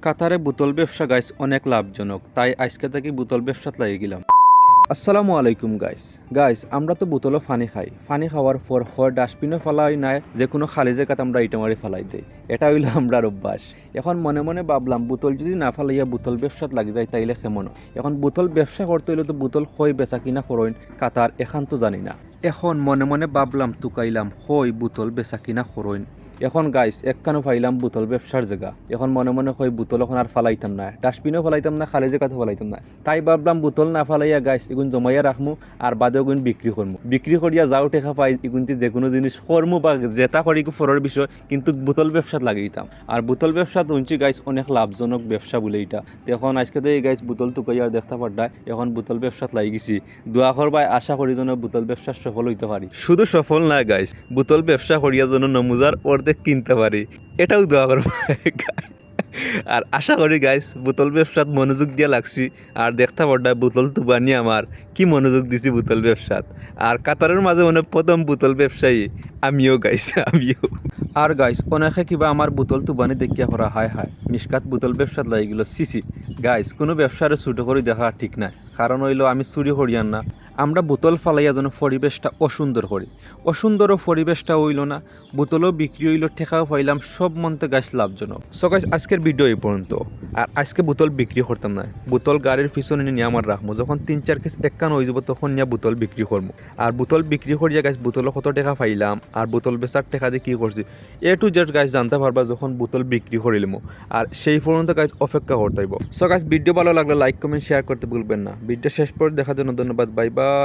কাতারে বোতল ব্যবসা গাইস অনেক লাভজনক, তাই আজকে থেকে বোতল ব্যবসাত লাগিয়ে গেলাম। আসসালামু আলাইকুম গাইস আমরা তো বোতলও পানি খাই। পানি খাওয়ার পর হয় ডাস্টবিনও ফেলাই নাই, যে কোনো খালি জায়গাত আমরা ইটা মারি ফেলাই দেই। এটা হইলো আমরা অভ্যাস। এখন মনে মনে ভাবলাম বোতল যদি না ফেলাইয়া বোতল ব্যবসাত লাগি যায় তাইলে কেমন। এখন বোতল ব্যবসা করতে হইলে তো বোতল হয় বেচা কিনা করইন কাতার এখান তো জানি না। এখন মনে মনে ভাবলাম তুকাইলাম হয় বোতল বেচা কিনা করইন। এখন গাইস একখানো পাইলাম বোতল ব্যবসার জায়গা। এখন মনে মনে হয় বোতল এখন আর ফালাইতাম না, ডাস্টবিনও ফালাইতাম না, খালি জায়গাতে ফালাইতাম না। তাই ভাবলাম বোতল না ফালাইয়া গাইস এগুন জমাইয়া রাখমু আর বাদে গুণ বিক্রি করমু। বিক্রি করিয়া যাও টেকা পাই এগুনটি যে কোনো জিনিস করমু বা জেতা করি ফরের বিষয়, কিন্তু বোতল ব্যবসাত লাগিয়েতাম। আর বোতল ব্যবসা শুনছি গাইস অনেক লাভজনক ব্যবসা বলে এটা। এখন আজকে তো এই গাইস বোতল তুকাইয়া দেখতে পারডা এখন বোতল ব্যবসাত লাগি গেছি। দোয়া করবাই আশা করি যেন বোতল ব্যবসা সফল হইতে পারি। শুধু সফল না গাইস, বোতল ব্যবসা করিয়া যেন নমুজার অর্ধেক কিনতে পারি, এটাও দোয়া করবা। আর আশা করি গাইস বোতল ব্যবসাত মনোযোগ দিয়া লাগছি। আর দেখতে পারডা বোতল তুবানি আমার কি মনোযোগ দিছি বোতল ব্যবসাত। আর কাতারের মাঝে মানে প্রথম বোতল ব্যবসায়ী আমিও গাইস, আমিও। আর গাইস অনেকে কিবা আমার বোতল তুবানি দেখিয়া করা হায় হায় মিসকাত বোতল ব্যবসাত লাগি গেল সিসি। গাইস কোনো ব্যবসারে ছোটো করে দেখা ঠিক নাই, কারণ হইলো আমি চুরি করিয়ান না। আমরা বোতল ফালাইয়া যেন পরিবেশটা অসুন্দর করি, অসুন্দরও পরিবেশটা হইল না। বোতলও বিক্রি হইল, ঠেকাও পাইলাম, সব মন্তে গাছ লাভজনক। সো গাইস আজকের ভিডিও এই পর্যন্ত। আর আজকে বোতল বিক্রি করতাম না, বোতল গাড়ির পিছনে নিয়ে আমার রাখবো, যখন 3-4 কেস একখান হয়ে যাব তখন নিয়ে বোতল বিক্রি করবো। আর বোতল বিক্রি করিয়া গাছ বোতল কত টাকা পাইলাম আর বোতল বেচার টাকা দিয়ে কী করছি এ টু জেড গাছ জানতে পারবা যখন বোতল বিক্রি করিলাম। আর সেই পর্যন্ত গাছ অপেক্ষা করতে হইব। সো গাইস ভিডিও ভালো লাগলে লাইক কমেন্ট শেয়ার করতে ভুলবেন না। ভিডিও শেষ পর্যন্ত দেখার জন্য ধন্যবাদ। Bye bye.